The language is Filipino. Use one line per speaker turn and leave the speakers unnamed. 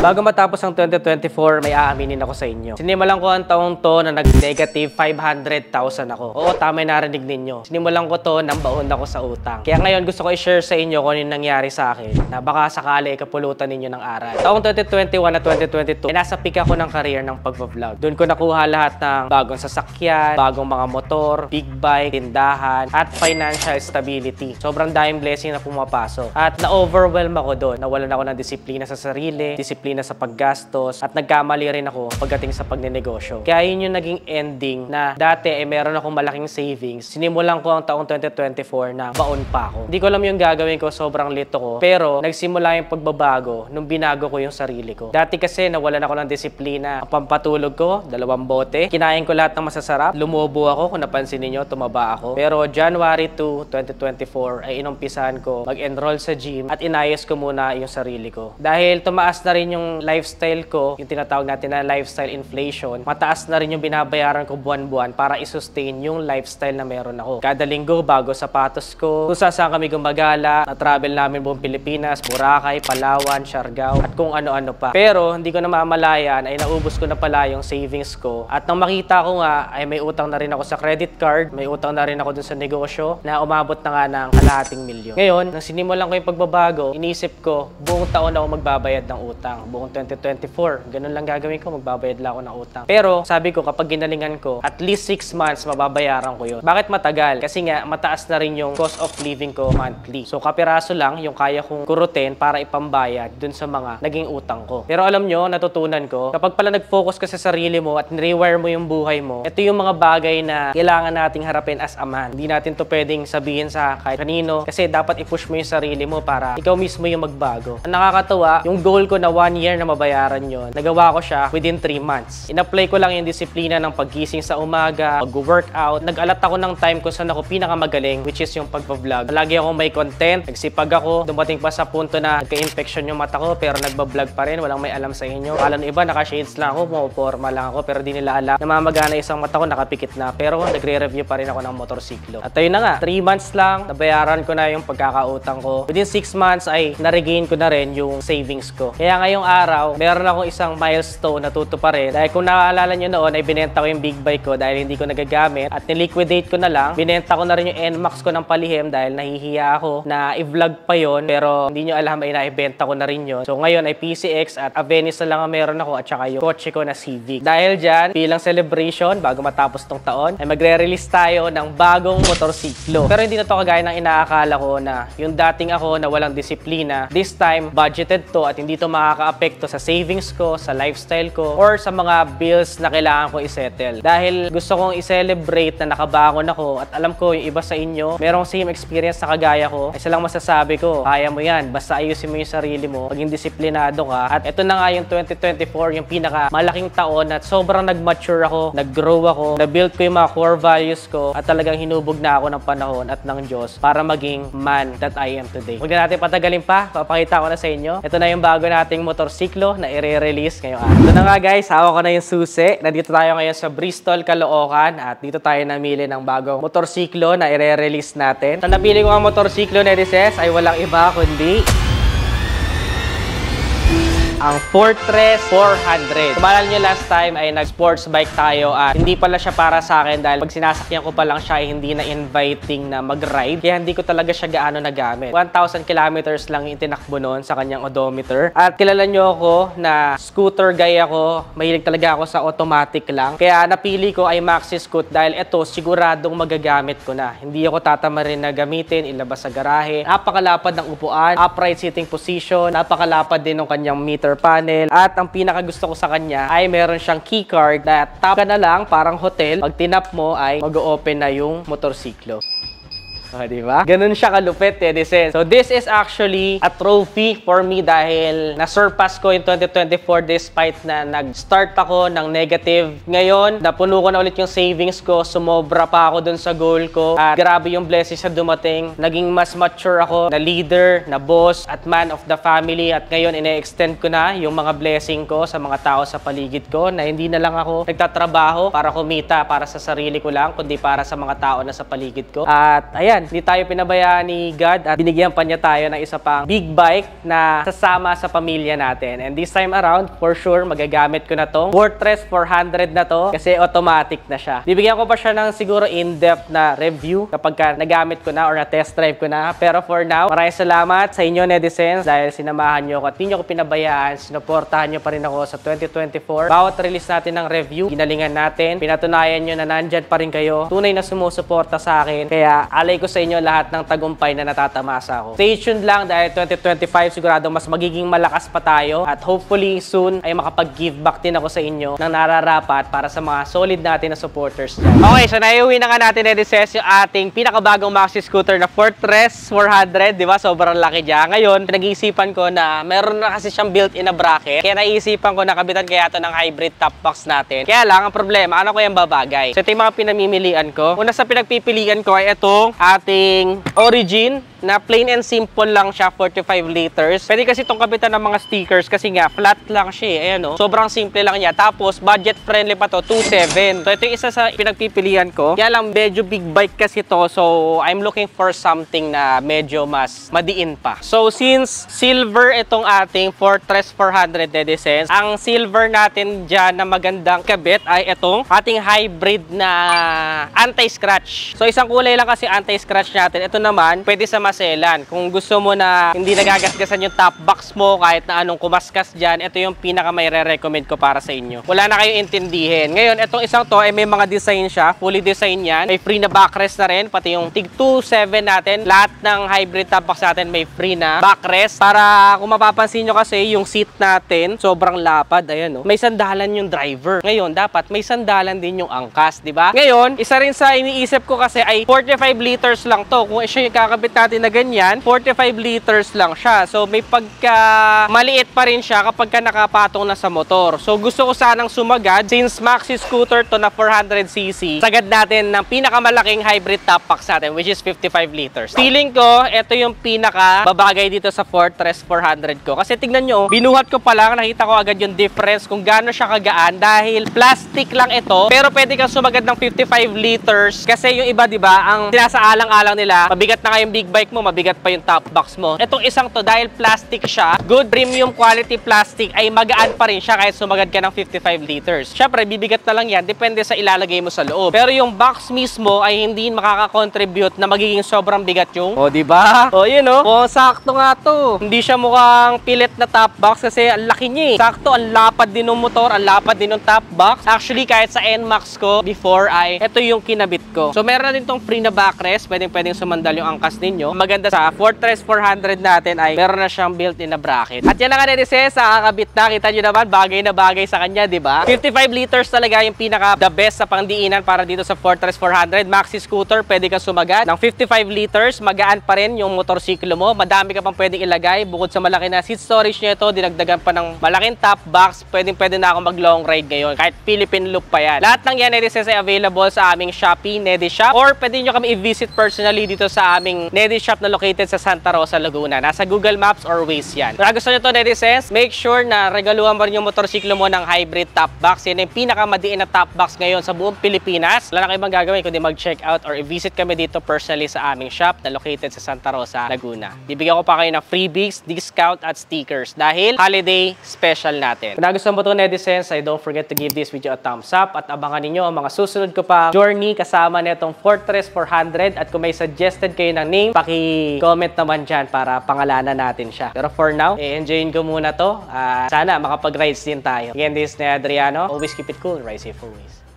Bago matapos ang 2024, may aaminin ako sa inyo. Sinimulan ko ang taong to na nag-negative 500,000 ako. Oo, tama yung narinig ninyo. Sinimulan ko to nang baon ako sa utang. Kaya ngayon gusto ko i-share sa inyo kung ano yung nangyari sa akin na baka sakali kapulutan ninyo ng aral. Taong 2021 at 2022, nasa peak ako ng career ng pag-vlog. Doon ko nakuha lahat ng bagong sasakyan, bagong mga motor, big bike, tindahan, at financial stability. Sobrang daming blessing na pumapasok. At na-overwhelm ako doon. Nawalan ako ng disiplina sa sarili, disiplina sa paggastos, at nagkamali rin ako pagdating sa pagnenegosyo. Kaya yun yung naging ending na dati meron akong malaking savings. Sinimulan ko ang taong 2024 na baon pa ako. Hindi ko alam yung gagawin ko, sobrang lito ko. Pero nagsimula yung pagbabago nung binago ko yung sarili ko. Dati kasi nawalan ako ng disiplina. Ang pampatulog ko, 2 bote. Kinain ko lahat ng masasarap. Lumubo ako, kung napansin niyo, tumaba ako. Pero January 2, 2024 ay inumpisahan ko mag-enroll sa gym at inayos ko muna yung sarili ko. Dahil tumaas na rin yung lifestyle ko, yung tinatawag natin na lifestyle inflation, mataas na rin yung binabayaran ko buwan-buwan para i-sustain yung lifestyle na meron ako. Kada linggo, bago sapatos ko, kung saan kami gumagala, na-travel namin buong Pilipinas, Boracay, Palawan, Siargao, at kung ano-ano pa. Pero hindi ko namamalayan ay naubos ko na pala yung savings ko. At nang makita ko nga ay may utang na rin ako sa credit card, may utang na rin ako dun sa negosyo na umabot na nga ng kalahating milyon. Ngayon, nang sinimulan ko yung pagbabago, inisip ko, buong taon ako magbabayad ng utang. Buong 2024, ganun lang gagawin ko, magbabayad lang ako ng utang. Pero sabi ko, kapag ginalingan ko, at least 6 months mababayaran ko yun. Bakit matagal? Kasi nga, mataas na rin yung cost of living ko monthly. So kapiraso lang yung kaya kong kurutin para ipambayad dun sa mga naging utang ko. Pero alam nyo, natutunan ko, kapag pala nag-focus ka sa sarili mo at rewire mo yung buhay mo, ito yung mga bagay na kailangan nating harapin as a man. Hindi natin to pwedeng sabihin sa kahit kanino kasi dapat i-push mo yung sarili mo para ikaw mismo yung magbago. Ang nakakatuwa, yung goal ko na 1 year na mabayaran yon, nagawa ko siya within 3 months. In-apply ko lang yung disiplina ng paggising sa umaga, mag-workout. Nag-alat ako ng time kung saan ako pinakamagaling, which is yung pag-vlog. Lagi akong may content, nagsipag ako, dumating pa sa punto na nagka-infection yung mata ko pero nagbablog pa rin, walang may alam sa inyo. Akala ng iba, naka-shades lang ako, pumaporma lang ako, pero di nila alam. Namamagana isang mata ko, nakapikit na. Pero nagre-review pa rin ako ng motorsiklo. At ayun na nga, 3 months lang, nabayaran ko na yung pagkakautang ko. Within 6 months ay na-regain ko na rin yung savings ko. Kaya ngayong araw, meron akong isang milestone na tutuparin. Dahil kung naaalala nyo noon, ay binenta ko yung big bike ko dahil hindi ko nagagamit at niliquidate ko na lang. Binenta ko na rin yung NMAX ko ng palihim dahil nahihiya ako na i-vlog pa yon, pero hindi nyo alam ay naibenta ko na rin yon. So ngayon ay PCX at Avenis na lang ang meron ako at saka yung kotse ko na Civic. Dahil dyan, bilang celebration, bago matapos tong taon, ay magre-release tayo ng bagong motorsiklo. Pero hindi na to kagaya ng inaakala ko na yung dating ako na walang disiplina. This time, budgeted to at hindi to makaka-apekto sa savings ko, sa lifestyle ko, or sa mga bills na kailangan ko i-settle. Dahil gusto kong i-celebrate na nakabangon ako at alam ko yung iba sa inyo, merong same experience na kagaya ko. Isa lang masasabi ko, kaya mo yan. Basta ayusin mo yung sarili mo, maging disiplinado ka. At ito na nga yung 2024, yung pinaka malaking taon at sobrang nag-mature ako, nag-grow ako, na-build ko yung mga core values ko at talagang hinubog na ako ng panahon at ng Diyos para maging man that I am today. Huwag na natin patagalin pa, papakita ko na sa inyo. Ito na yung bago nating motorsiklo na i-release ngayong araw. Ito na nga guys, hawak ko na yung susi. Nandito tayo ngayon sa Bristol, Caloocan at dito tayo namili ng bagong motorsiklo na i-release natin. Sa napili ko ang motorsiklo na Edices ay walang iba kundi ang Fortress 400. Kumalala nyo last time ay nag-sports bike tayo at hindi pala siya para sa akin dahil pag sinasakyan ko pa lang siya ay hindi na inviting na mag-ride. Kaya hindi ko talaga siya gaano nagamit. 1,000 kilometers lang yung tinakbo noon sa kanyang odometer. At kilala nyo ako na scooter guy ako. Mahilig talaga ako sa automatic lang. Kaya napili ko ay Maxi Scoot dahil ito siguradong magagamit ko na. Hindi ako tatama rin na gamitin, ilabas sa garahe. Napakalapad ng upuan, upright sitting position, napakalapad din ng kanyang meter panel. At ang pinakagusto ko sa kanya ay meron siyang key card na tap ka na lang parang hotel. Pag tinap mo ay mag-o-open na yung motorsiklo. Diba? Ganun siya kalupit, Edices. So this is actually a trophy for me dahil na-surpass ko yung 2024 despite na nag-start ako ng negative. Ngayon, napuno ko na ulit yung savings ko, sumobra pa ako dun sa goal ko at grabe yung blessings na dumating. Naging mas mature ako na leader, na boss at man of the family at ngayon ine-extend ko na yung mga blessing ko sa mga tao sa paligid ko na hindi na lang ako nagtatrabaho para kumita para sa sarili ko lang kundi para sa mga tao na sa paligid ko. At ayan, yan. Hindi tayo pinabayaan ni God at binigyan pa niya tayo ng isa pang big bike na sasama sa pamilya natin. And this time around, for sure, magagamit ko na tong Fortress 400 na to kasi automatic na siya. Bibigyan ko pa siya ng siguro in-depth na review kapag nagamit ko na or na-test drive ko na. Pero for now, maraming salamat sa inyo, netizens, dahil sinamahan nyo ako at hindi nyo ko pinabayaan. Sinuportahan nyo pa rin ako sa 2024. Bawat release natin ng review, ginalingan natin. Pinatunayan nyo na nandyan pa rin kayo. Tunay na sumusuporta sa akin. Kaya alay ko sa inyo lahat ng tagumpay na natatamasa ko. Stay tuned lang dahil 2025 sigurado mas magiging malakas pa tayo. At hopefully soon ay makapag-give back din ako sa inyo ng nararapat para sa mga solid natin na supporters dyan. Okay, so naiuwi na nga natin, netizens, yung ating pinakabagong maxi scooter na Fortress 400. Di ba? Sobrang laki dyan. Ngayon, pinag-iisipan ko na meron na kasi siyang built-in na bracket. Kaya naisipan ko na kabitan kaya ito ng hybrid top box natin. Kaya lang, ang problema, ano ko yung babagay? So ito yung mga pinamimilian ko. Una sa pinagpipilian ko ay itong ating Origin na plain and simple lang siya, 45 liters. Pwede kasi itong kapitan ng mga stickers kasi nga, flat lang siya eh. Ayan o. Sobrang simple lang niya. Tapos, budget friendly pa to, 2.7. So, ito yung isa sa pinagpipilian ko. Kaya lang, medyo big bike kasi to. So, I'm looking for something na medyo mas madiin pa. So, since silver itong ating Fortress 400, netizens, ang silver natin dyan na magandang kabit ay itong ating hybrid na anti-scratch. So, isang kulay lang kasi anti-scratch natin. Ito naman, pwede sa maselan. Kung gusto mo na hindi nagagasgasan yung top box mo kahit na anong kumaskas dyan, ito yung pinaka may re-recommend ko para sa inyo. Wala na kayong intindihin. Ngayon, itong isang to ay may mga design siya. Fully design yan. May free na backrest na rin. Pati yung TIG 2.7 natin. Lahat ng hybrid top box natin may free na backrest. Para kung mapapansin nyo kasi yung seat natin sobrang lapad. Ayan, oh. May sandalan yung driver. Ngayon, dapat may sandalan din yung angkas, di ba? Ngayon, isa rin sa iniisip ko kasi ay 45 liters lang to. Kung siya yung kakabit natin na ganyan, 45 liters lang siya. So, may pagka maliit pa rin siya kapag ka nakapatong na sa motor. So, gusto ko sanang sumagad since maxi scooter to na 400cc. Sagad natin ng pinakamalaking hybrid top box natin which is 55 liters. Feeling ko, ito yung pinaka babagay dito sa Fortress 400 ko. Kasi tignan nyo, binuhat ko pa lang, nakita ko agad yung difference kung gaano siya kagaan dahil plastic lang ito. Pero pwede kang sumagad ng 55 liters kasi yung iba, di ba, ang sinasaalang-alang nila, mabigat na kayong big bike mo, mabigat pa yung top box mo. Itong isang to, dahil plastic siya, good premium quality plastic, ay magaan pa rin siya kahit sumagad ka ng 55 liters. Syempre, bibigat na lang yan, depende sa ilalagay mo sa loob. Pero yung box mismo ay hindi makaka-contribute na magiging sobrang bigat yung, o, diba? O, yun, o. O, sakto nga to. Hindi siya mukhang pilit na top box kasi ang laki niya eh. Sakto, ang lapad din ng motor, ang lapad din ng top box. Actually, kahit sa NMAX ko, before ay, ito yung kinabit ko. So, meron na din tong free na backrest, pwedeng sumandal yung angkas ninyo. Maganda sa Fortress 400 natin ay meron na siyang built-in na bracket. At yan na nga, netizens, sa kakabit na. Kita nyo naman, bagay na bagay sa kanya, di ba? 55 liters talaga yung pinaka the best sa pangdiinan para dito sa Fortress 400. Maxi scooter, pwede kang sumagad ng 55 liters. Magaan pa rin yung motorsiklo mo. Madami ka pang pwedeng ilagay. Bukod sa malaki na seat storage nyo ito, dinagdagan pa ng malaking top box. Pwede na ako mag long ride ngayon. Kahit Philippine loop pa yan. Lahat ng yan, netizens, ay available sa aming Shopee, Nedishop. Or pwede nyo kami i-visit personally dito sa aming Nedishop na located sa Santa Rosa, Laguna. Nasa Google Maps or Waze yan. Kung gusto nyo to, netizens, make sure na regaluhan mo rin yung motorsiklo mo ng hybrid top box. Yan yung pinakamadiin na top box ngayon sa buong Pilipinas. Wala na kayong magagawin kundi mag-check out or i-visit kami dito personally sa aming shop na located sa Santa Rosa, Laguna. Bibigyan ko pa kayo ng freebies, discount at stickers dahil holiday special natin. Kung nagustuhan mo to, netizens, ay don't forget to give this video a thumbs up at abangan ninyo ang mga susunod ko pa journey kasama netong Fortress 400 at kung may suggested kayo ng name, paki-comment naman dyan para pangalanan natin siya. Pero for now, enjoyin ko muna to. Sana makapag-rides din tayo. Again, this is Adriano. Always keep it cool. Ride safe always.